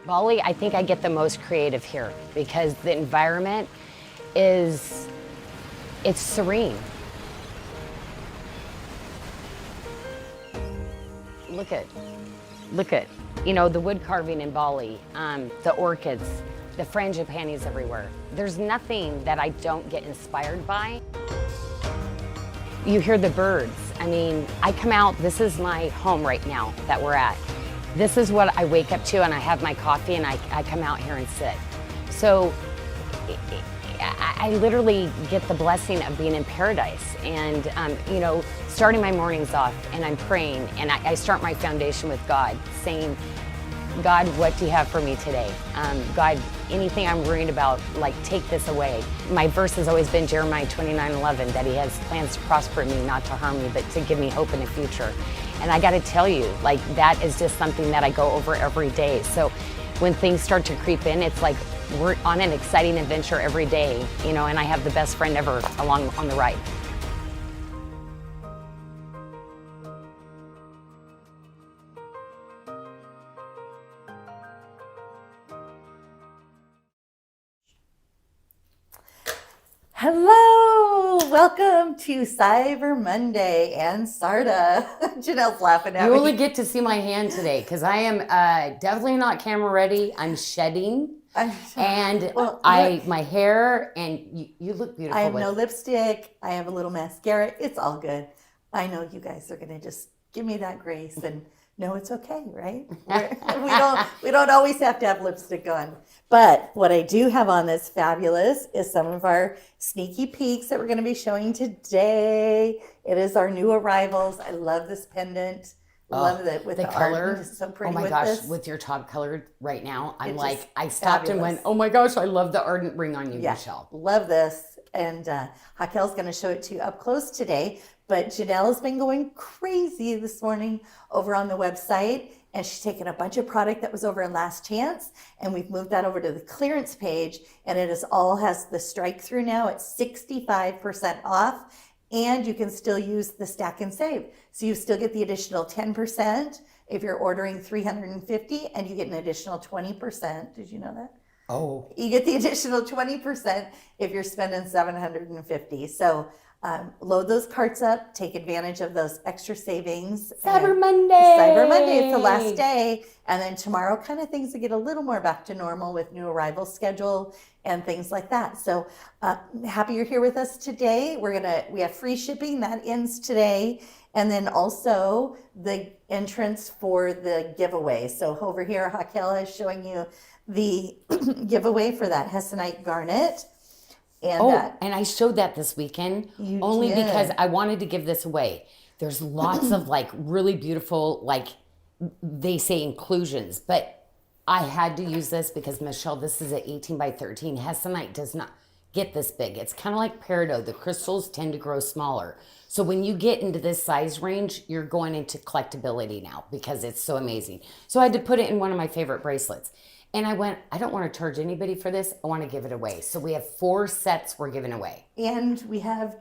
Bali, I think I get the most creative here because the environment is, it's serene. Look at, the wood carving in Bali, the orchids, the frangipanis everywhere. There's nothing that I don't get inspired by. You hear the birds. I mean, I come out, this is my home right now that we're at. This is what I wake up to, and I have my coffee and I come out here and sit. So I literally get the blessing of being in paradise and, starting my mornings off and I'm praying and I start my foundation with God saying, God, what do you have for me today? God, anything I'm worried about, like, take this away. My verse has always been Jeremiah 29:11, that he has plans to prosper me, not to harm me, but to give me hope in the future. And I gotta tell you, like, that is just something that I go over every day. So when things start to creep in, it's like we're on an exciting adventure every day, and I have the best friend ever along on the ride. Hello, welcome to Cyber Monday and SARDA. Janelle's laughing at me. You only get to see my hand today because I am definitely not camera ready. I'm shedding. My hair, and you look beautiful. I have no lipstick. I have a little mascara. It's all good. I know you guys are gonna just give me that grace and know it's okay, right? We don't always have to have lipstick on. But what I do have on that's fabulous is some of our sneaky peeks that we're going to be showing today. It is our new arrivals. I love this pendant. Love it with the color. It's so pretty. Oh my with gosh, this. with your top color right now, I'm It's like, just I stopped and went, oh my gosh, I love the ardent ring on you, Michelle. Love this. And Rhaquel's going to show it to you up close today. But Janyl has been going crazy this morning over on the website. And she's taken a bunch of product that was over in Last Chance, and we've moved that over to the clearance page, and it is all has the strike through now at 65% off, and you can still use the stack and save. So you still get the additional 10% if you're ordering 350, and you get an additional 20%. Did you know that? Oh. You get the additional 20% if you're spending 750. So load those carts up, take advantage of those extra savings. Cyber Monday, it's the last day. And then tomorrow kind of things will get a little more back to normal with new arrival schedule and things like that. So happy you're here with us today. We have free shipping that ends today. And then also the entrance for the giveaway. So over here, Rhaquel is showing you the giveaway for that Hessonite garnet. And I showed that this weekend only because I wanted to give this away. There's lots of like really beautiful, like they say inclusions, but I had to use this because Michelle, this is an 18 by 13. Hessonite does not get this big. It's kind of like peridot. The crystals tend to grow smaller. So when you get into this size range, you're going into collectability now because it's so amazing. So I had to put it in one of my favorite bracelets. And I went, I don't want to charge anybody for this. I want to give it away. So we have 4 sets we're giving away. And we have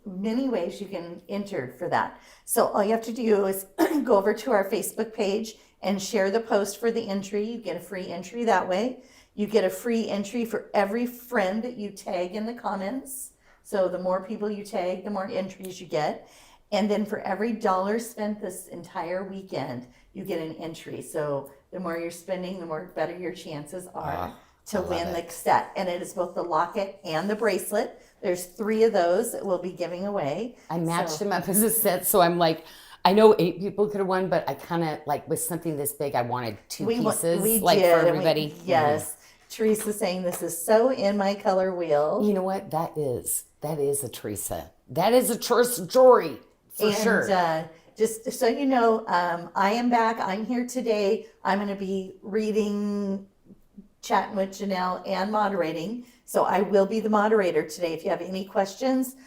many ways you can enter for that. So all you have to do is go over to our Facebook page and share the post for the entry. You get a free entry that way. You get a free entry for every friend that you tag in the comments. So the more people you tag, the more entries you get. And then for every $1 spent this entire weekend, you get an entry. So the more you're spending, the more better your chances are to win the set. And it is both the locket and the bracelet. There's 3 of those that we'll be giving away. I matched them up as a set. So I'm like, I know 8 people could have won, but I kind of like with something this big, I wanted 2 pieces we like did, for everybody. Yes. Teresa's saying this is so in my color wheel. You know what? That is a Teresa. That is a true story for sure. Just so you know, I am back. I'm here today. I'm going to be reading, chatting with Janyl, and moderating. So I will be the moderator today. If you have any questions,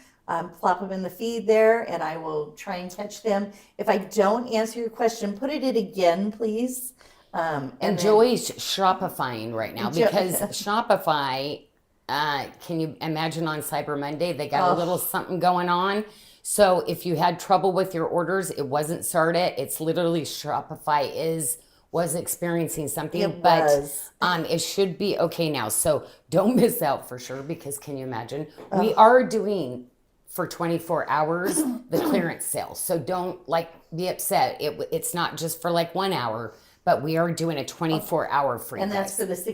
plop them in the feed there, and I will try and catch them. If I don't answer your question, put it in again, please. And Joey's Shopifying right now because Shopify, can you imagine on Cyber Monday, they got a little something going on. So if you had trouble with your orders, it wasn't SARDA. It's literally Shopify is was experiencing something, It but was. it should be okay now. So don't miss out for sure, because can you imagine? We are doing for 24 hours the clearance sale. So don't like be upset. It's not just for like 1 hour, but we are doing a 24-hour free And that's price. for the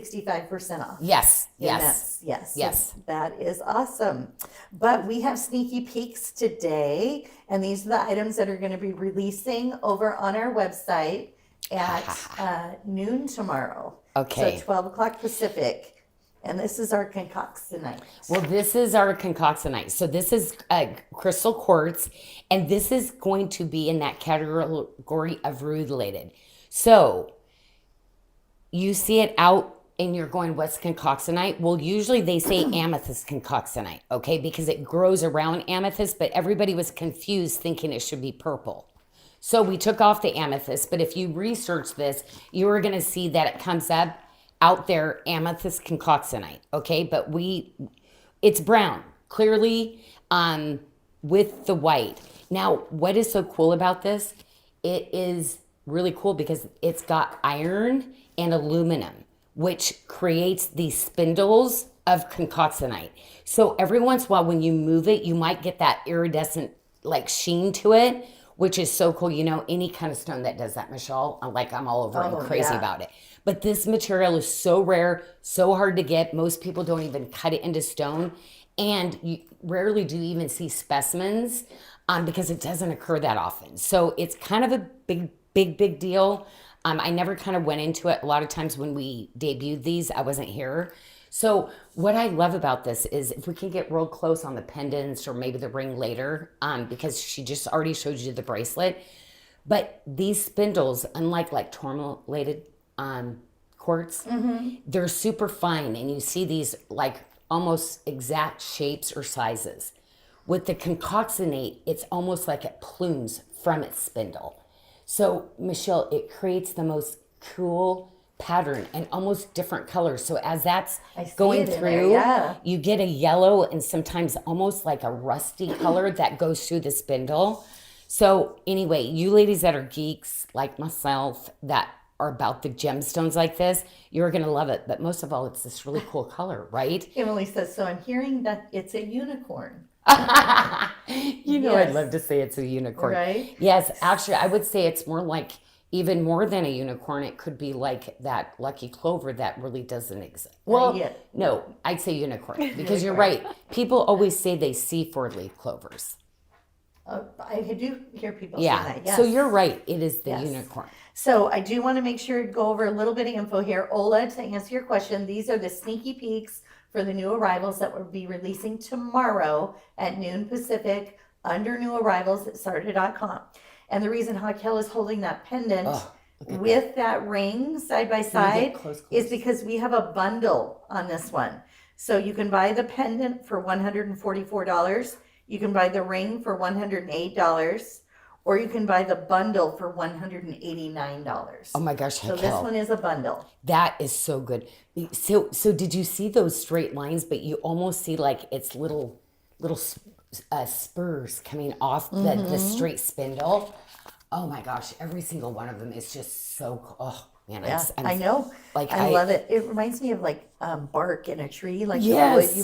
65% off. Yes, And yes. yes. Yes. So that is awesome. But we have sneaky peeks today, and these are the items that are going to be releasing over on our website at noon tomorrow. Okay. So 12 o'clock Pacific. And this is our concoctionite. Well, this is our concoctionite. So this is crystal quartz, and this is going to be in that category of rutilated. So you see it out and you're going, what's concoctionite? Well, usually they say amethyst concoctionite, okay, because it grows around amethyst, but everybody was confused thinking it should be purple. So we took off the amethyst, but if you research this, you are going to see that it comes up out there, amethyst concoctionite, okay? But it's brown, clearly with the white. Now, what is so cool about this? It is really cool because it's got iron and aluminum, which creates these spindles of concoctionite. So every once in a while when you move it, you might get that iridescent like sheen to it, which is so cool. You know, any kind of stone that does that, Michelle, I'm all over and crazy about it. But this material is so rare, so hard to get. Most people don't even cut it into stone. And you rarely do you even see specimens because it doesn't occur that often. So it's kind of a big deal. I never kind of went into it. A lot of times when we debuted these, I wasn't here. So what I love about this is if we can get real close on the pendants or maybe the ring later, because she just already showed you the bracelet. But these spindles, unlike like tourmalated quartz, they're super fine. And you see these like almost exact shapes or sizes. With the concoctionate, it's almost like it plumes from its spindle. So, Michelle, it creates the most cool pattern and almost different colors. So as that's going through, you get a yellow and sometimes almost like a rusty color that goes through the spindle. So anyway, you ladies that are geeks like myself that are about the gemstones like this, you're going to love it. But most of all, it's this really cool color, right? Emily says, so I'm hearing that it's a unicorn. You know, I'd love to say it's a unicorn. Right? Yes, actually, I would say it's more like even more than a unicorn. It could be like that lucky clover that really doesn't exist. Well, no, I'd say unicorn because you're right. People always say they see four-leaf clovers. I do hear people say that. Yes. So you're right. It is the unicorn. So I do want to make sure to go over a little bit of info here. Ola, to answer your question, these are the sneaky peeks for the new arrivals that will be releasing tomorrow at noon Pacific under new arrivals at SARDA.com. And the reason Rhaquel is holding that pendant with that ring side by side is because we have a bundle on this one. So you can buy the pendant for $144. You can buy the ring for $108. Or you can buy the bundle for $189. Oh my gosh, Rhaquel. So this one is a bundle. That is so good. So did you see those straight lines? But you almost see like it's little spurs coming off the straight spindle. Oh my gosh, every single one of them is just so cool. Oh man, I know. Like I love it. It reminds me of like bark in a tree, like you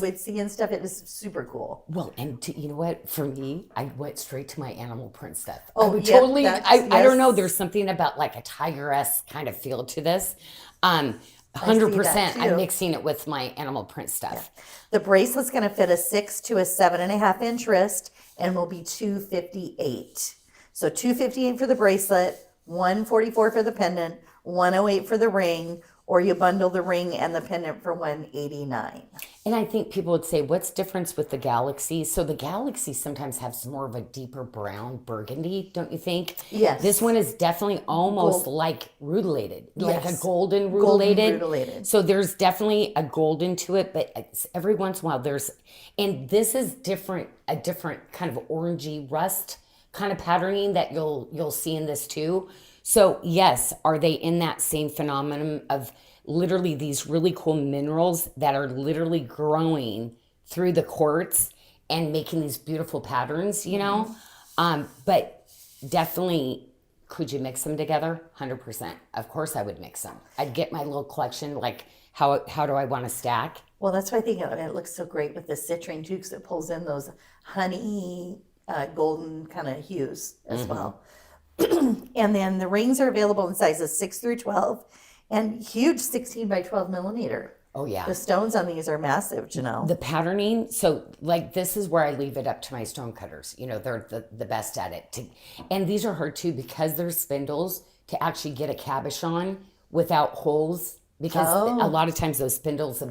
would see and stuff. It was super cool. Well, and you know what? For me, I went straight to my animal print stuff. Oh, totally. I don't know. There's something about like a tigress kind of feel to this. 100%. I'm mixing it with my animal print stuff. Yeah. The bracelet's going to fit a 6 to a 7.5 inch wrist and will be $258. So $258 for the bracelet, $144 for the pendant, $108 for the ring, or you bundle the ring and the pendant for $189. And I think people would say, what's difference with the galaxies? So the galaxies sometimes have more of a deeper brown burgundy, don't you think? Yes. This one is definitely almost like rutilated, like a golden rutilated. So there's definitely a golden to it, but every once in a while and this is a different kind of orangey rust kind of patterning that you'll see in this too. So yes, are they in that same phenomenon of literally these really cool minerals that are literally growing through the quartz and making these beautiful patterns, you know? But definitely Could you mix them together? 100%. Of course I would mix them. I'd get my little collection, like how do I want to stack? Well, that's why I think it looks so great with the citrine too, because it pulls in those honey, golden kind of hues as well. And then the rings are available in sizes 6 through 12 and huge 16 by 12 millimeter. Oh, yeah. The stones on these are massive, Janyl. The patterning, so like this is where I leave it up to my stone cutters. You know, they're the best at it. And these are hard too because they're spindles to actually get a cabochon without holes. Because a lot of times those spindles,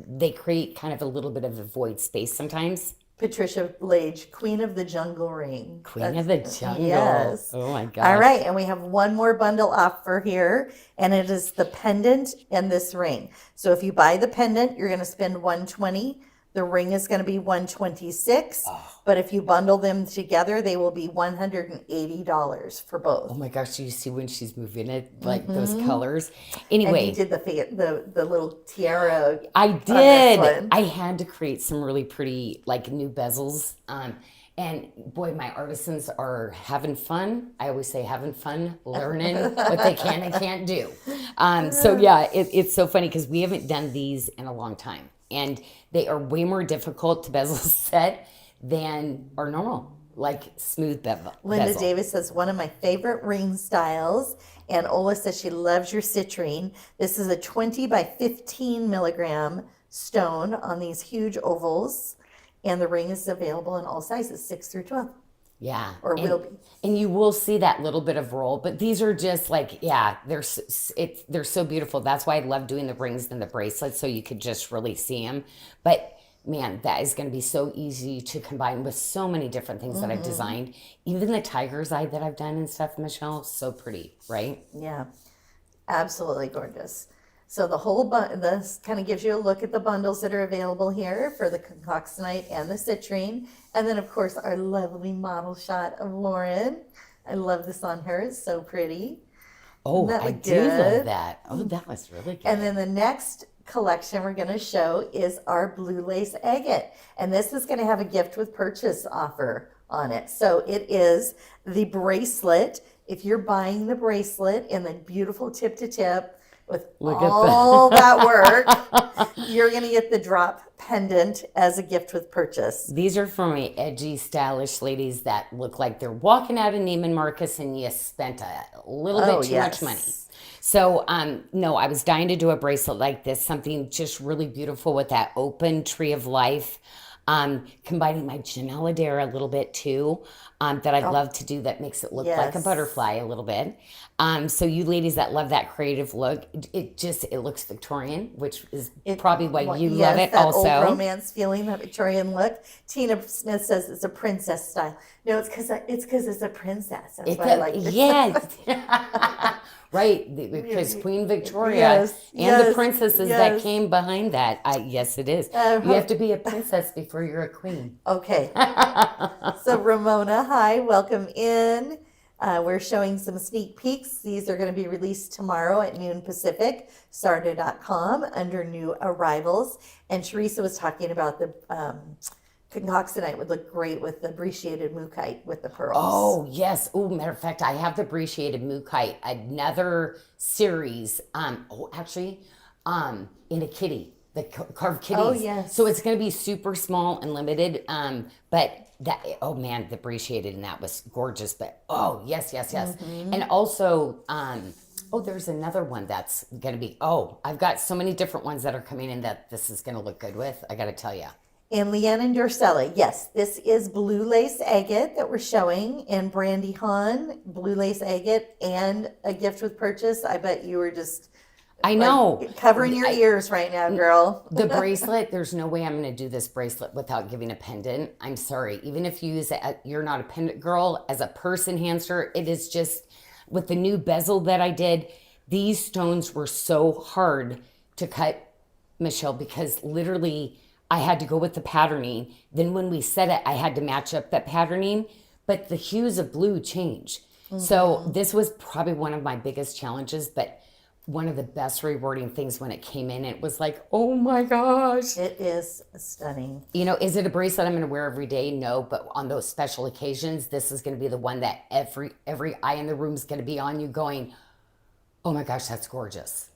they create kind of a little bit of a void space sometimes. Patricia Blage, Queen of the Jungle Ring. Queen of the Jungle. Yes. Oh my God. All right, and we have one more bundle offer here, and it is the pendant and this ring. So if you buy the pendant, you're going to spend $120. The ring is going to be $126. But if you bundle them together, they will be $180 for both. Oh my gosh, do you see when she's moving it, like those colors? Anyway. And you did the little tiara. I did. I had to create some really pretty, like, new bezels. And boy, my artisans are having fun. I always say having fun, learning what they can and can't do. So yeah, it's so funny because we haven't done these in a long time. And they are way more difficult to bezel set than our normal, like smooth bezel. Linda Davis says, one of my favorite ring styles. And Ola says she loves your citrine. This is a 20 by 15 milligram stone on these huge ovals. And the ring is available in all sizes, 6 through 12. Yeah. Or will be. And you will see that little bit of roll, but these are just like, yeah, they're so beautiful. That's why I love doing the rings and the bracelets, so you could just really see them. But man, that is going to be so easy to combine with so many different things that I've designed. Even the tiger's eye that I've done and stuff, Michelle, so pretty, right? Yeah, absolutely gorgeous. So the whole this kind of gives you a look at the bundles that are available here for the concoxanite and the citrine. And then, of course, our lovely model shot of Lauren. I love this on her. It's so pretty. Oh, I do love that. Oh, that was really good. And then the next collection we're going to show is our blue lace agate. And this is going to have a gift with purchase offer on it. So it is the bracelet. If you're buying the bracelet in the beautiful tip to tip, with all that work, you're going to get the drop pendant as a gift with purchase. These are for my edgy, stylish ladies that look like they're walking out of Neiman Marcus and you spent a little bit too much money. So, no, I was dying to do a bracelet like this, something just really beautiful with that open tree of life. Combining my Janyl a little bit too, that I'd love to do that makes it look like a butterfly a little bit. So you ladies that love that creative look, it looks Victorian, which is probably why you love it that also. Old romance feeling, that Victorian look. Tina Smith says it's a princess style. No, it's because it's a princess. That's why I like it. Yes. Right, because Queen Victoria and the princesses that came behind that. Yes, it is. You have to be a princess before you're a queen. Okay. So Ramona, hi, welcome in. We're showing some sneak peeks. These are going to be released tomorrow at noon Pacific, SARDA.com under new arrivals. And Teresa was talking about the concoxanite would look great with the brecciated mookaite with the pearls. Oh, yes. Oh, matter of fact, I have the brecciated mookaite, another series. In a kitty, the carved kitties. Oh, yes. So it's going to be super small and limited. But that, oh man, the brecciated and that was gorgeous. But oh, yes. Mm-hmm. And also, there's another one that's going to be, I've got so many different ones that are coming in that this is going to look good with. I got to tell you. And Leanne and Dorcella, yes, this is blue lace agate that we're showing, and Brandy Hahn, blue lace agate, and a gift with purchase. I bet you were just, I know, covering your ears right now, girl. The bracelet, there's no way I'm going to do this bracelet without giving a pendant. I'm sorry. Even if you use it, you're not a pendant girl. As a purse enhancer, it is just, with the new bezel that I did, these stones were so hard to cut, Michelle, because literally I had to go with the patterning. Then when we set it, I had to match up that patterning, but the hues of blue change. Mm-hmm. So this was probably one of my biggest challenges, but one of the best rewarding things when it came in. It was like, oh my gosh. It is stunning. You know, is it a bracelet I'm going to wear every day? No, but on those special occasions, this is going to be the one that every eye in the room is going to be on you going, oh my gosh, that's gorgeous.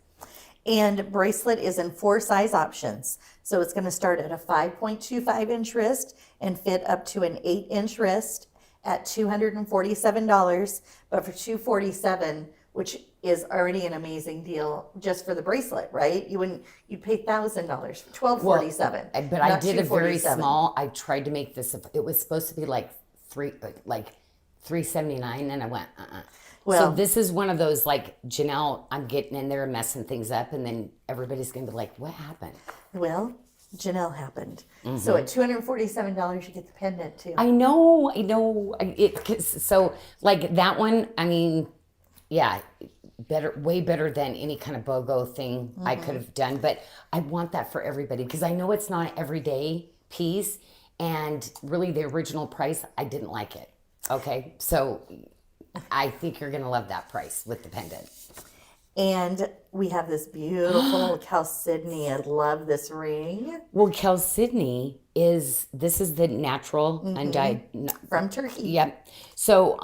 And bracelet is in 4 size options. So it's going to start at a 5.25 inch wrist and fit up to an 8-inch wrist at $247. But for $247, which is already an amazing deal just for the bracelet, right? You'd pay $1,000 for $1,247. But I did a very small. I tried to make this. It was supposed to be like $379, and I went, Well, so this is one of those like, Janyl, I'm getting in there and messing things up, and then everybody's gonna be like, what happened? Well, Janyl happened. So at $247, you get the pendant too. I know. So like that one, I mean, yeah, way better than any kind of BOGO thing I could have done. But I want that for everybody because I know it's not an everyday piece, and really the original price, I didn't like it. Okay, so I think you're gonna love that price with the pendant. And we have this beautiful Chalcedony. I love this ring. Well, Chalcedony is the natural undyed from Turkey. Yep. So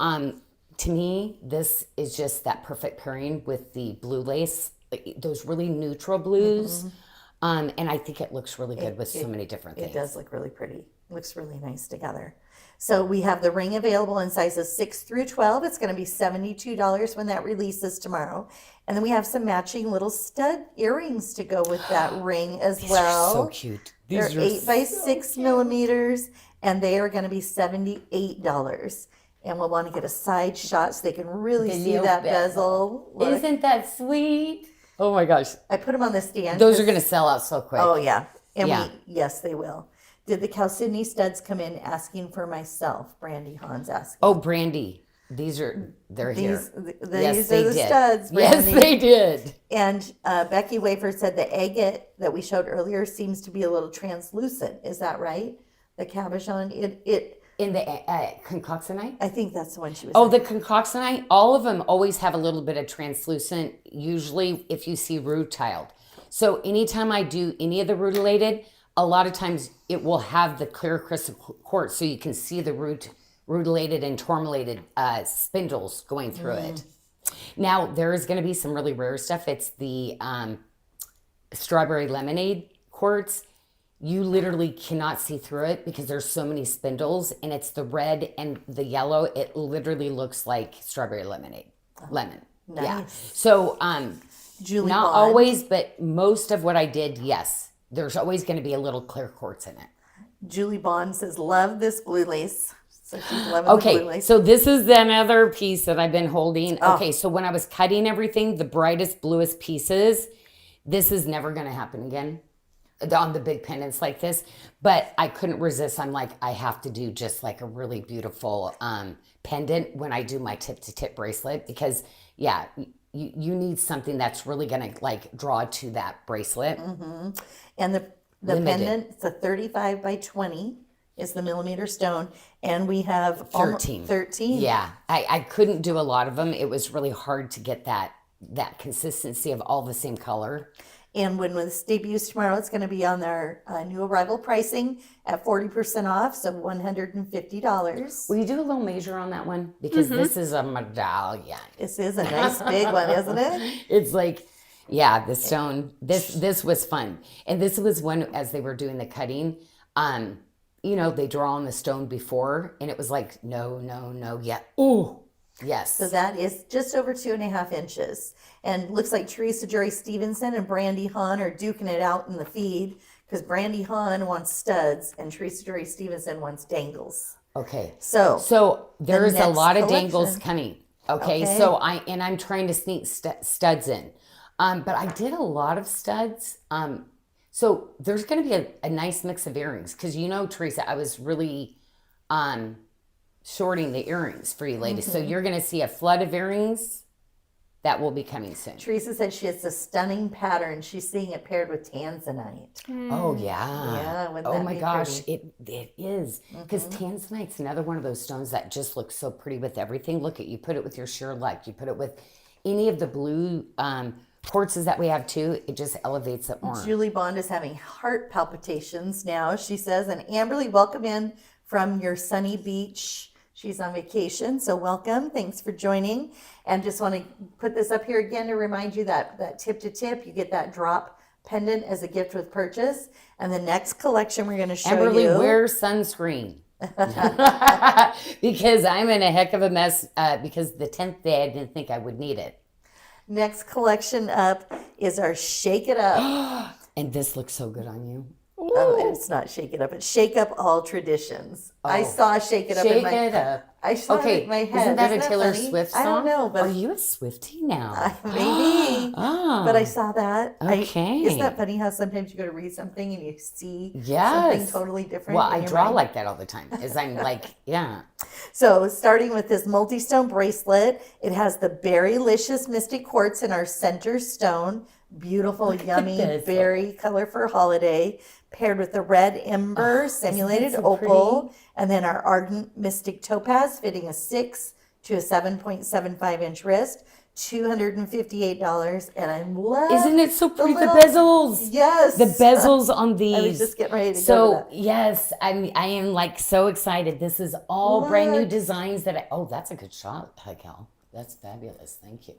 to me, this is just that perfect pairing with the blue lace, those really neutral blues. And I think it looks really good with so many different things. It does look really pretty. Looks really nice together. So we have the ring available in sizes 6 through 12. It's going to be $72 when that releases tomorrow. And then we have some matching little stud earrings to go with that ring as well. So cute. They're 8 by 6 millimeters, and they are going to be $78. And we'll want to get a side shot so they can really see that bezel. Look. Isn't that sweet? Oh my gosh. I put them on the stand. Those are going to sell out so quick. Oh, yeah. And yes, they will. Did the Chalcedony studs come in asking for myself? Brandy Hahn's asking. Oh, Brandy. They're here. These Yes, are the did. studs, Brandy. Yes, they did. And Becky Wafer said the agate that we showed earlier seems to be a little translucent. Is that right? The cabochon, In the concoxonite? I think that's the one she was Oh, the concoxonite? All of them always have a little bit of translucent, usually if you see rutiled. So anytime I do any of the rutilated, a lot of times it will have the clear crystal quartz so you can see the rutilated and tourmalated spindles going through it. Now, there is going to be some really rare stuff. It's the strawberry lemonade quartz. You literally cannot see through it because there's so many spindles, and it's the red and the yellow. It literally looks like strawberry lemonade. Lemon. Nice. Yeah. So, Julie not Bond. always, but most of what I did, yes. There's always going to be a little clear quartz in it. Julie Bond says, love this blue lace. So she's loving the blue lace. So this is another piece that I've been holding. Oh. Okay, so when I was cutting everything, the brightest, bluest pieces, this is never going to happen again on the big pendants like this. But I couldn't resist. I'm like, I have to do just like a really beautiful pendant when I do my tip-to-tip bracelet because, yeah, you need something that's really going to like draw to that bracelet. And the pendant, it's a 35 by 20 is the millimeter stone. And we have 13. Yeah, I couldn't do a lot of them. It was really hard to get that consistency of all the same color. And when this debuts tomorrow, it's going to be on their new arrival pricing at 40% off, so $150. Will you do a little measure on that one? Because this is a medallion. This is a nice big one, isn't it? It's like, yeah, the stone. This was fun. And this was one, as they were doing the cutting, they draw on the stone before, and it was like, no, yeah. Ooh. Yes. So that is just over 2.5 inches. And looks like Teresa Joy Stevenson and Brandy Hahn are duking it out in the feed because Brandy Hahn wants studs and Teresa Joy Stevenson wants dangles. Okay. So there's a lot of dangles coming. Okay. So I'm trying to sneak studs in. But I did a lot of studs. So there's going to be a nice mix of earrings because, Teresa, I was really shorting the earrings for you ladies. So you're going to see a flood of earrings that will be coming soon. Teresa said she has a stunning pattern. She's seeing it paired with tanzanite. Oh, yeah. Yeah. Oh, my gosh. It is. Because tanzanite's another one of those stones that just looks so pretty with everything. Look at you. Put it with your sheer luck. You put it with any of the blue quartzes that we have too, it just elevates it more. Julie Bond is having heart palpitations now, she says. And Amberly, welcome in from your sunny beach. She's on vacation, so welcome. Thanks for joining. And just want to put this up here again to remind you that tip to tip, you get that drop pendant as a gift with purchase. And the next collection we're going to show Amberly, you. wear sunscreen. Because I'm in a heck of a mess because the 10th day I didn't think I would need it. Next collection up is our Shake It Up. And this looks so good on you. Oh, it's not Shake It Up. It's Shake Up All Traditions. I saw Shake It Up in my Shake It Up. I saw it in my head. Isn't that a Taylor funny? Swift song? I don't know, but are you a Swiftie now? maybe. Oh, But I saw that. Okay. Isn't that funny how sometimes you go to read something and you see Yes. something totally different? Well, in I your draw mind? like that all the time. Is I'm like, yeah. So starting with this multi-stone bracelet, it has the Berrylicious Mystic Quartz in our center stone. Beautiful, yummy this. berry color for holiday. Paired with the red ember simulated so opal. pretty? And then our ardent mystic topaz fitting a 6 to a 7.75 inch wrist. $258. And I love Isn't it so pretty? The little- bezels. Yes. The bezels on these. I was just getting ready to go to So that. yes, I am like so excited. This is all brand new Look. designs that that's a good shot, Rhaquel. That's fabulous. Thank you.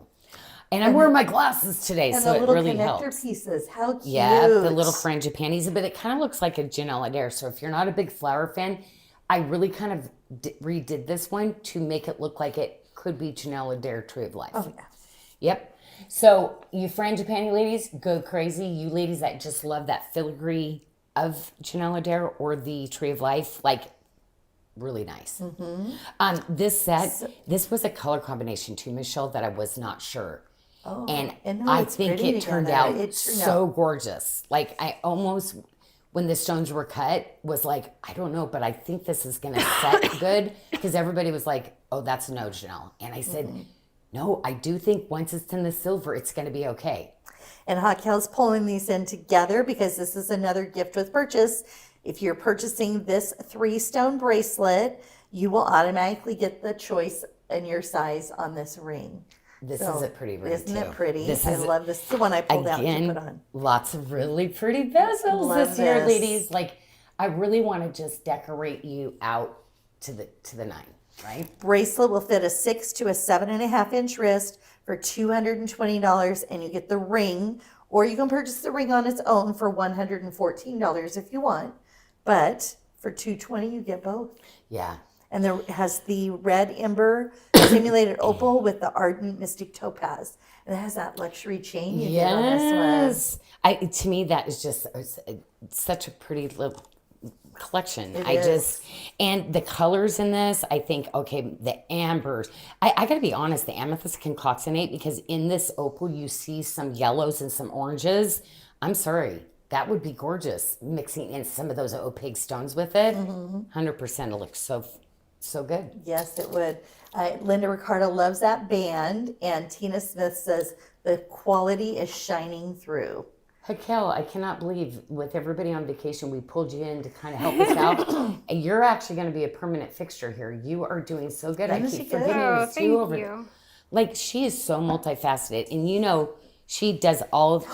And I'm wearing my glasses today, And so the it little really connector helps. pieces. How cute. Yeah, the little frangipanis, but it kind of looks like a Janyl Adair. So if you're not a big flower fan, I really kind of redid this one to make it look like it could be Janyl Adair Tree of Life. Oh, yeah. Yep. So you frangipani ladies, go crazy. You ladies that just love that filigree of Janyl Adair or the Tree of Life, like really nice. This set, this was a color combination too, Michelle, that I was not sure. Oh, And no, I it's think pretty it turned together. out It turned so out- gorgeous. Like I almost, when the stones were cut, was like, I don't know, but I think this is going to set good because everybody was like, oh, that's no Janyl. And I said, no, I do think once it's in the silver, it's going to be okay. And Rhaquel's pulling these in together because this is another gift with purchase. If you're purchasing this 3-stone bracelet, you will automatically get the choice in your size on this ring. This So, is a pretty ring Isn't too. it pretty? This I is love this. It's the one I pulled out to again, put on. lots of really pretty bezels Love this year, this. ladies. Like I really want to just decorate you out to the 9, right? Bracelet will fit a 6 to a 7.5 inch wrist for $220, and you get the ring, or you can purchase the ring on its own for $114 if you want. But for $220, you get both. Yeah. And there has the red ember simulated opal with the ardent mystic topaz. And it has that luxury chain you get on this Yes. To me, that is just it's such a pretty little collection. It is. And the colors in this, I think, okay, the ambers. I got to be honest, the amethyst can concatenate because in this opal, you see some yellows and some oranges. I'm sorry. That would be gorgeous, mixing in some of those opaque stones with it. 100%. It looks so good. Yes, it would. Linda Ricardo loves that band. And Tina Smith says the quality is shining through. Rhaquel, I cannot believe with everybody on vacation, we pulled you in to kind of help us out. And you're actually going to be a permanent fixture here. You are doing so good. I Isn't she keep good? forgetting Oh, it's you over thank you. Like she is so multifaceted. And you know, she does all of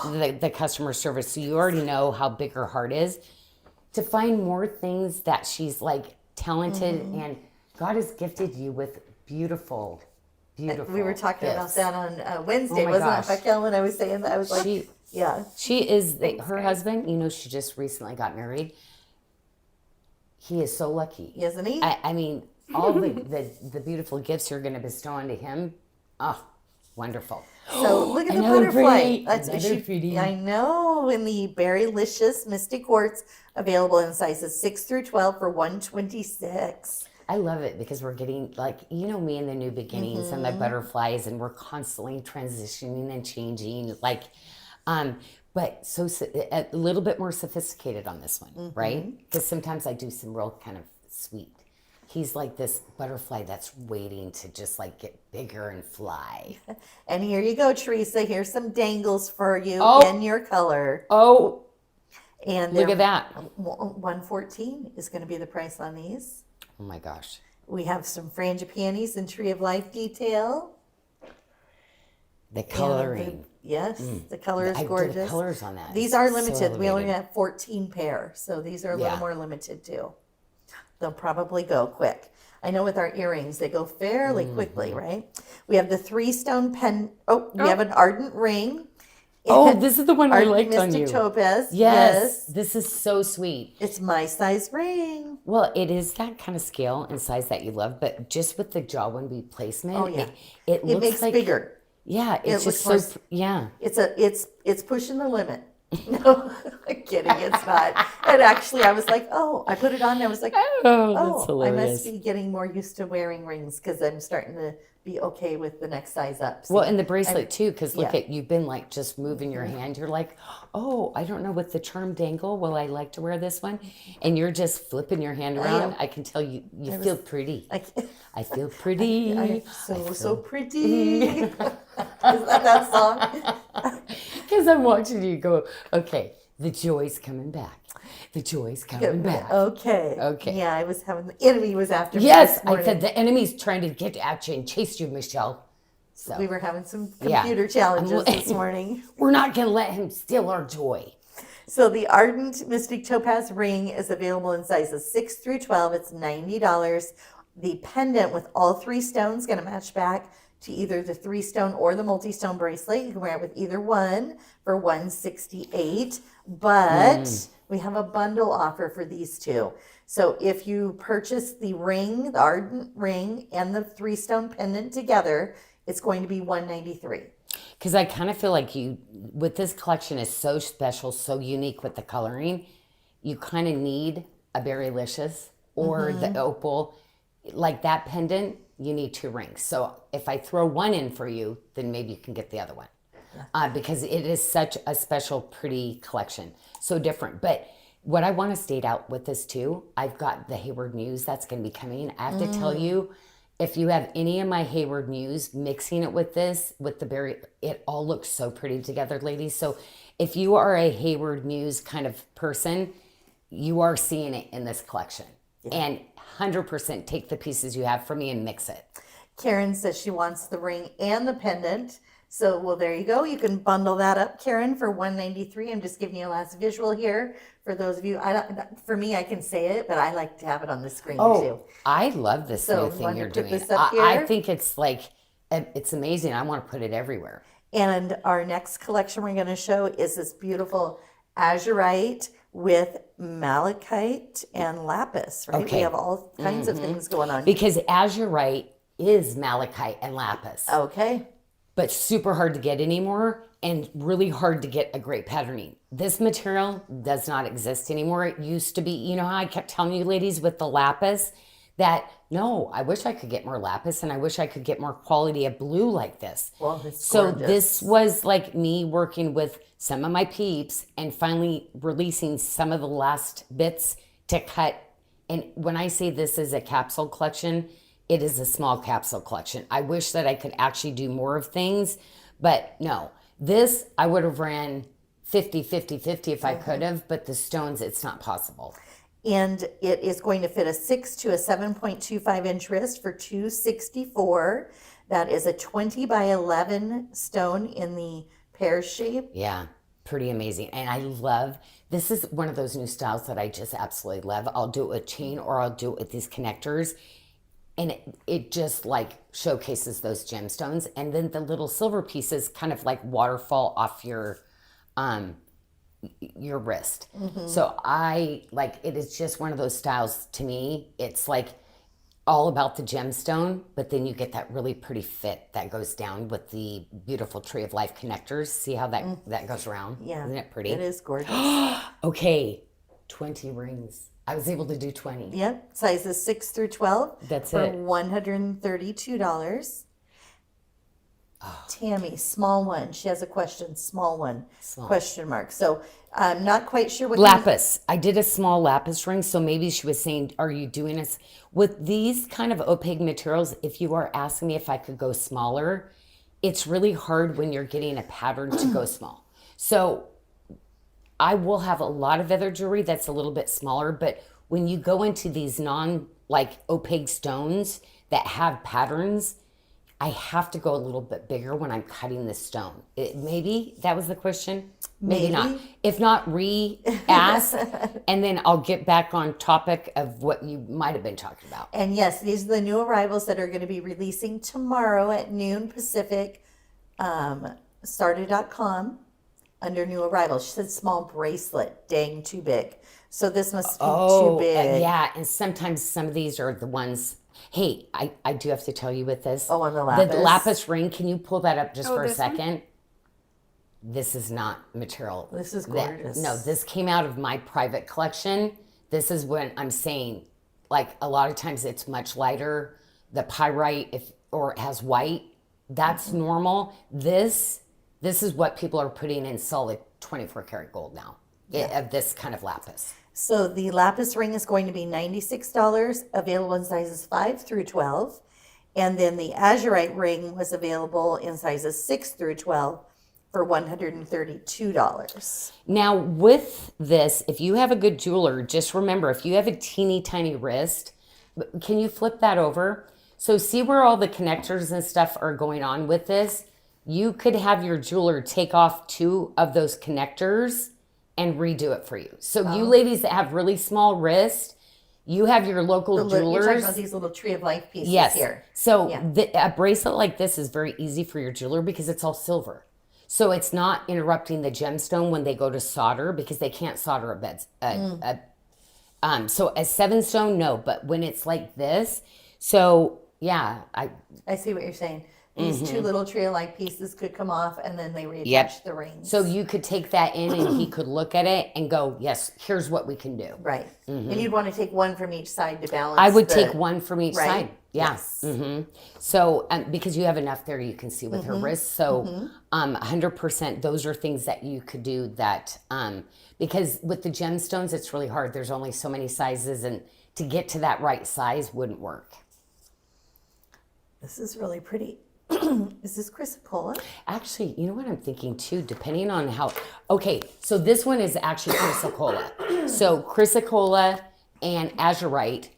the customer service. So you already know how big her heart is. To find more things that she's like talented and God has gifted you with beautiful. We were talking about gifts. that on Wednesday, Oh my wasn't gosh. it, Rhaquel? When I was saying that, I was like, She- yeah. She is her husband. You know, she just recently got married. He is so lucky, Isn't he? I mean, all the beautiful gifts you're going to bestow onto him. Oh, wonderful. So look at the Another butterfly. pretty, That's another pretty. I know. In the Berrylicious Mystic Quartz, available in sizes 6 through 12 for $126. I love it because we're getting like, you know, me in the new beginnings and the butterflies, and we're constantly transitioning and changing. Like, but so a little bit more sophisticated on this one, right? Because sometimes I do some real kind of sweet. He's like this butterfly that's waiting to just like get bigger and fly. And here you go, Teresa. Here's some dangles for you Oh. in your color. Oh, And look they're- at that. 114 is going to be the price on these. Oh my gosh. We have some frangipanis and Tree of Life detail. The coloring. Yes, the color is I do gorgeous. the colors on that. These It's are so limited. We only elevated. have 14 pair, so these are a little Yeah. more limited too. They'll probably go quick. I know with our earrings, they go fairly quickly, right? We have the 3-stone pen. Oh, we have an ardent ring. Oh, this is the one I Ardent liked on Mystic you. Topaz. Yes, this is so sweet. It's my size ring. Well, it is that kind of scale and size that you love, but just with the jawbone placement, Oh, yeah. it It looks makes like bigger. Yeah, it's It just looks so more yeah. It's pushing the limit. No, I'm kidding. It's not. And actually, I was like, oh, I put it on. And I was like, Oh, that's oh, I must hilarious. be getting more used to wearing rings because I'm starting to be okay with the next size up. See, Well, and the bracelet too, because look yeah. at you've been like just moving your hand. You're like, oh, I don't know with the charm dangle. Will I like to wear this one? And you're just flipping your hand around. am. I can tell you feel pretty. I feel I'm pretty. so pretty. Is that song? Because I'm watching you go, okay, the joy's coming back. The joy's coming back. Okay. Okay. Yeah, I was having the enemy was after me Yes, this I morning. said the enemy's trying to get at you and chase you, Michelle. So We were having some Yeah. computer challenges this morning. we're not going to let him steal our joy. So the Ardent Mystic Topaz ring is available in sizes 6 through 12. It's $90. The pendant with all 3 stones going to match back to either the 3-stone or the multi-stone bracelet. You can wear it with either one for $168. But we have a bundle offer for these two. So if you purchase the ring, the Ardent ring, and the 3-stone pendant together, it's going to be $193. Because I kind of feel like you, with this collection is so special, so unique with the coloring, you kind of need a Berrylicious or the opal. Like that pendant, you need 2 rings. So if I throw one in for you, then maybe you can get the other one. Because it is such a special, pretty collection. So different. But what I want to state out with this too, I've got the Hayward Muse that's going to be coming. I have to tell you, if you have any of my Hayward Muse, mixing it with this, with the berry, it all looks so pretty together, ladies. So if you are a Hayward Muse kind of person, you are seeing it in this collection. And 100% take the pieces you have from me and mix it. Karen says she wants the ring and the pendant. So, well, there you go. You can bundle that up, Karen, for $193. I'm just giving you a last visual here for those of you. For me, I can say it, but I like to have it on the screen too. I love this So, new thing want to you're put doing. this up I here? think it's like, it's amazing. I want to put it everywhere. And our next collection we're going to show is this beautiful azurite with malachite and lapis, right? Okay. We have all kinds of things going on. Because azurite is malachite and lapis. Okay. But super hard to get anymore and really hard to get a great patterning. This material does not exist anymore. It used to be, you know how I kept telling you ladies with the lapis that, no, I wish I could get more lapis and I wish I could get more quality of blue like this. Well, it's So gorgeous. this was like me working with some of my peeps and finally releasing some of the last bits to cut. And when I say this is a capsule collection, it is a small capsule collection. I wish that I could actually do more of things, but no. This, I would have ran 50, 50, 50 if I could have, but the stones, it's not possible. And it is going to fit a 6 to a 7.25 inch wrist for $264. That is a 20 by 11 stone in the pear shape. Yeah, pretty amazing. And I love, this is one of those new styles that I just absolutely love. I'll do it with chain or I'll do it with these connectors. And it just like showcases those gemstones. And then the little silver pieces kind of like waterfall off your wrist. So I like, it is just one of those styles to me. It's like all about the gemstone, but then you get that really pretty fit that goes down with the beautiful Tree of Life connectors. See how that goes around? Yeah. Isn't it pretty? It is gorgeous. Okay, 20 rings. I was able to do 20. Yep. Sizes 6 through 12. That's for it. $132. Tammy, small one. She has a question. Small one. Small. Question mark. So I'm not quite sure what Lapis. I did a small lapis ring, so maybe she was saying, are you doing this? With these kind of opaque materials, if you are asking me if I could go smaller, it's really hard when you're getting a pattern to go small. So I will have a lot of other jewelry that's a little bit smaller, but when you go into these like opaque stones that have patterns, I have to go a little bit bigger when I'm cutting the stone. Maybe that was the question. Maybe not. If not, re-ask, and then I'll get back on topic of what you might have been talking about. And yes, these are the new arrivals that are going to be releasing tomorrow at noon Pacific. SARDA.com under new arrivals. She said small bracelet, dang too big. So this must be too big. Yeah, and sometimes some of these are the ones. Hey, I do have to tell you with this. Oh, on the lapis. The lapis ring, can you pull that up just for a this one? second? This is not material. This is gorgeous. No, this came out of my private collection. This is when I'm saying, like, a lot of times it's much lighter. The pyrite, or it has white, that's normal. This is what people are putting in solid 24 karat gold now, of this kind of lapis. So the lapis ring is going to be $96, available in sizes 5 through 12. And then the azurite ring was available in sizes 6 through 12 for $132. Now, with this, if you have a good jeweler, just remember, if you have a teeny tiny wrist, can you flip that over? So see where all the connectors and stuff are going on with this? You could have your jeweler take off 2 of those connectors and redo it for you. So you ladies that have really small wrists, you have your local jewelers. You're talking about these little tree of life pieces here. So a bracelet like this is very easy for your jeweler because it's all silver. So it's not interrupting the gemstone when they go to solder, because they can't solder a bed. So a 7 stone, no, but when it's like this, so yeah, I see what you're saying. These 2 little tree of life pieces could come off, and then they reattach Yep. the rings. So you could take that in and he could look at it and go, yes, here's what we can do. Right. And you'd want to take one from each side to balance. I would take one from each Right? side. Yeah. Yes. So because you have enough there, you can see with her wrists. So 100%, those are things that you could do that, because with the gemstones, it's really hard. There's only so many sizes, and to get to that right size wouldn't work. This is really pretty. Is this chrysocolla? Actually, you know what I'm thinking too, depending on how, okay, so this one is actually chrysocolla. So chrysocolla and azurite.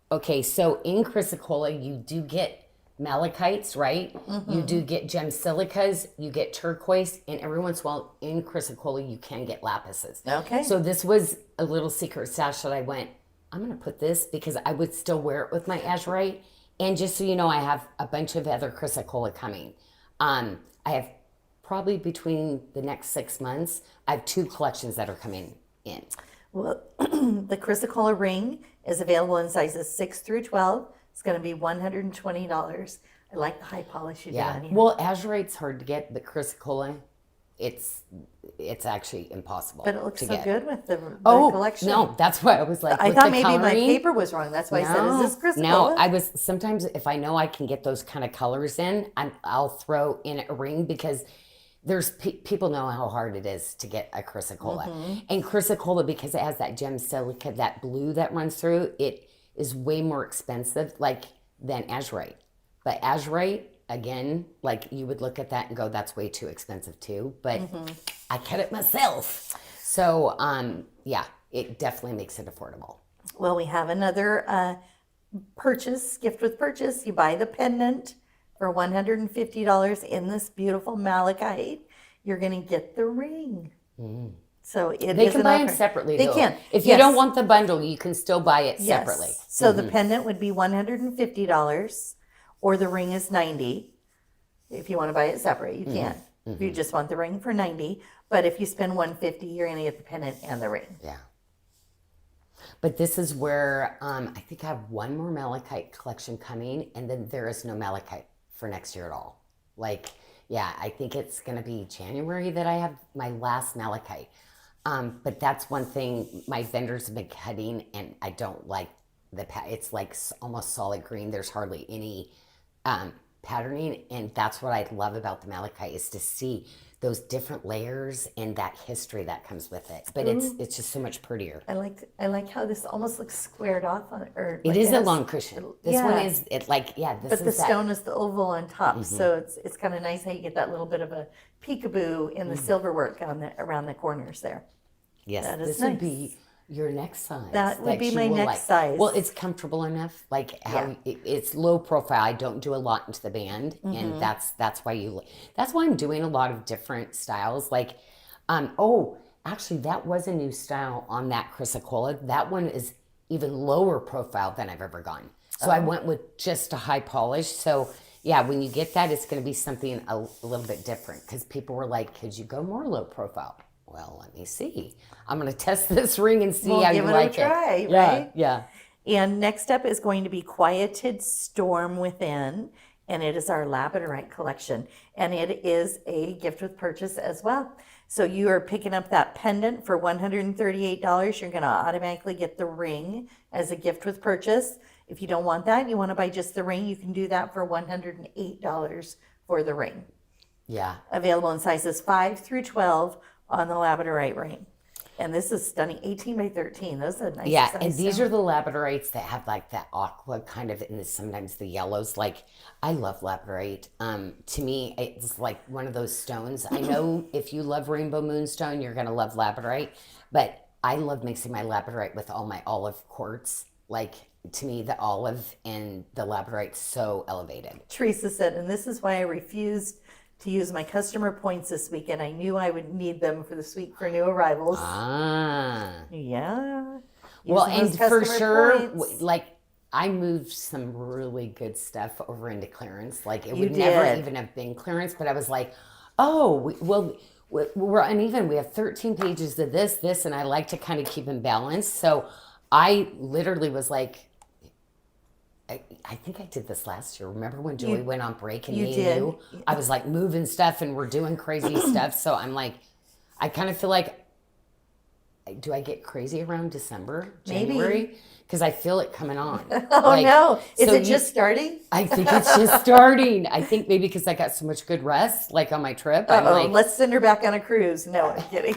Okay, so in chrysocolla, you do get malachites, right? You do get gem silicas, you get turquoise, and every once in a while in chrysocolla, you can get lapises. Okay. So this was a little secret stash that I went, I'm going to put this because I would still wear it with my azurite. And just so you know, I have a bunch of other chrysocolla coming. I have probably between the next 6 months, I have 2 collections that are coming in. Well, the chrysocolla ring is available in sizes 6 through 12. It's going to be $120. I like the high polish you did on here. Well, azurite's hard to get, but chrysocolla, it's actually impossible. But it looks to so get. good with the Oh, collection. no, that's why I was like, I with thought the maybe my coloring, paper was wrong. That's why I said, is this chrysocolla? No, I was, sometimes if I know I can get those kind of colors in, I'll throw in a ring, because there's people know how hard it is to get a chrysocolla. And chrysocolla, because it has that gem silica, that blue that runs through, it is way more expensive than azurite. But azurite, again, like you would look at that and go, that's way too expensive too. But I cut it myself. So yeah, it definitely makes it affordable. Well, we have another gift with purchase. You buy the pendant for $150 in this beautiful malachite. You're going to get the ring. So They can buy them separately. They though. can. If you don't want the bundle, you can still buy it separately. So the pendant would be $150, or the ring is $90. If you want to buy it separate, you can. If you just want the ring for $90, but if you spend $150, you're going to get the pendant and the ring. Yeah. But this is where I think I have one more malachite collection coming, and then there is no malachite for next year at all. Yeah, I think it's going to be January that I have my last malachite. But that's one thing my vendors have been cutting, and I don't like it's like almost solid green. There's hardly any patterning, and that's what I love about the malachite, is to see those different layers and that history that comes with it. But it's just so much prettier. I like how this almost looks squared off on or It like is a has- long cushion. This one is this But is the that. stone is the oval on top, so it's kind of nice how you get that little bit of a peekaboo in the silver work around the corners there. Yes, That is this nice. would be Your next size. That would be you my will next like. size. Well, it's comfortable enough. Like how it's low profile. I don't do a lot into the band, and that's why that's why I'm doing a lot of different styles. Like, actually, that was a new style on that Chrysocolla. That one is even lower profile than I've ever gone. So I went with just a high polish. So yeah, when you get that, it's going to be something a little bit different because people were like, "Could you go more low profile?" Well, let me see. I'm going to test this ring and see how you like it. Give it a try, right? Yeah. And next up is going to be Quieted Storm Within, and it is our labradorite collection, and it is a gift with purchase as well. So you are picking up that pendant for $138. You're going to automatically get the ring as a gift with purchase. If you don't want that, you want to buy just the ring, you can do that for $108 for the ring. Yeah. Available in sizes 5 through 12 on the labradorite ring. And this is stunning, 18 by 13. Those are nice. Yeah, and these are the labradorites that have like that aqua kind of, and sometimes the yellows. Like, I love labradorite. To me, it's like one of those stones. I know if you love rainbow moonstone, you're gonna love labradorite, but I love mixing my labradorite with all my olive quartz. Like, to me, the olive and the labradorite so elevated. Teresa said, and this is why I refused to use my customer points this weekend. I knew I would need them for this week for new arrivals. Yeah. Well, and for sure, like, I moved some really good stuff over into clearance. Like, it would never even have been clearance, but I was like, we're uneven. We have 13 pages of this, and I like to kind of keep them balanced. So I literally was like, I think I did this last year. Remember when Joey went on break and you? I was like moving stuff and we're doing crazy stuff. So I'm like, I kind of feel like, do I get crazy around December, January? Because I feel it coming on. No. Is it just starting? I think it's just starting. I think maybe because I got so much good rest, like on my trip. Let's send her back on a cruise. No, I'm kidding.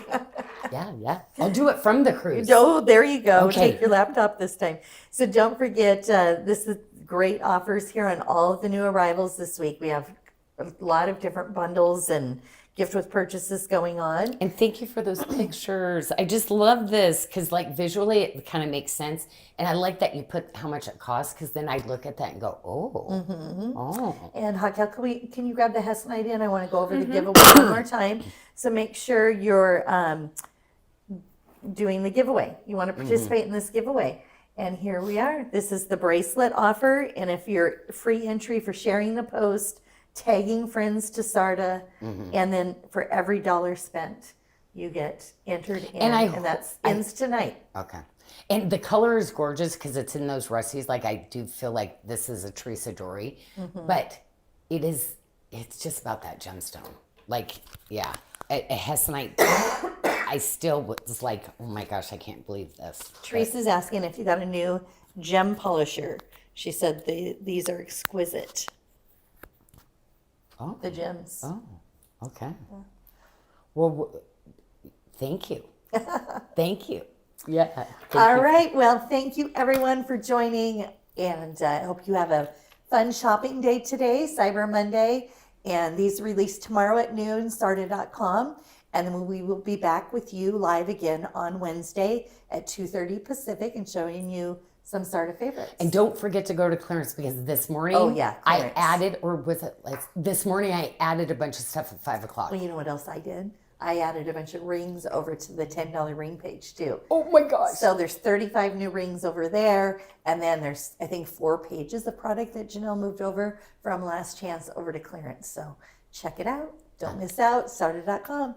Yeah. I'll do it from the cruise. Oh, there you go. Okay. Take your laptop this time. So don't forget, this is great offers here on all of the new arrivals this week. We have a lot of different bundles and gift with purchases going on. And thank you for those pictures. I just love this because, like, visually it kind of makes sense. And I like that you put how much it costs because then I look at that and go, oh. And Rhaquel, can you grab the Hessenite in? I want to go over the giveaway one more time. So make sure you're doing the giveaway. You want to participate in this giveaway. And here we are. This is the bracelet offer. And if you're free entry for sharing the post, tagging friends to SARDA, and then for every dollar spent, you get entered in. And that ends tonight. Okay. And the color is gorgeous because it's in those rusties. Like, I do feel like this is a Teresa Dory, but it's just about that gemstone. Like, yeah, a Hessenite. I still was like, oh my gosh, I can't believe this. Teresa's asking if you got a new gem polisher. She said these are exquisite. Oh. The gems. Oh, okay. Yeah. Well, thank you. Thank you. Yeah. All right. Well, thank you everyone for joining. And I hope you have a fun shopping day today, Cyber Monday. And these release tomorrow at noon, SARDA.com. And then we will be back with you live again on Wednesday at 2:30 Pacific and showing you some SARDA favorites. And don't forget to go to clearance because this morning I added, this morning I added a bunch of stuff at 5 o'clock. Well, you know what else I did? I added a bunch of rings over to the $10 ring page too. Oh my gosh. So there's 35 new rings over there. And then there's, I think, 4 pages of product that Janyl moved over from Last Chance over to clearance. So check it out. Don't miss out. SARDA.com.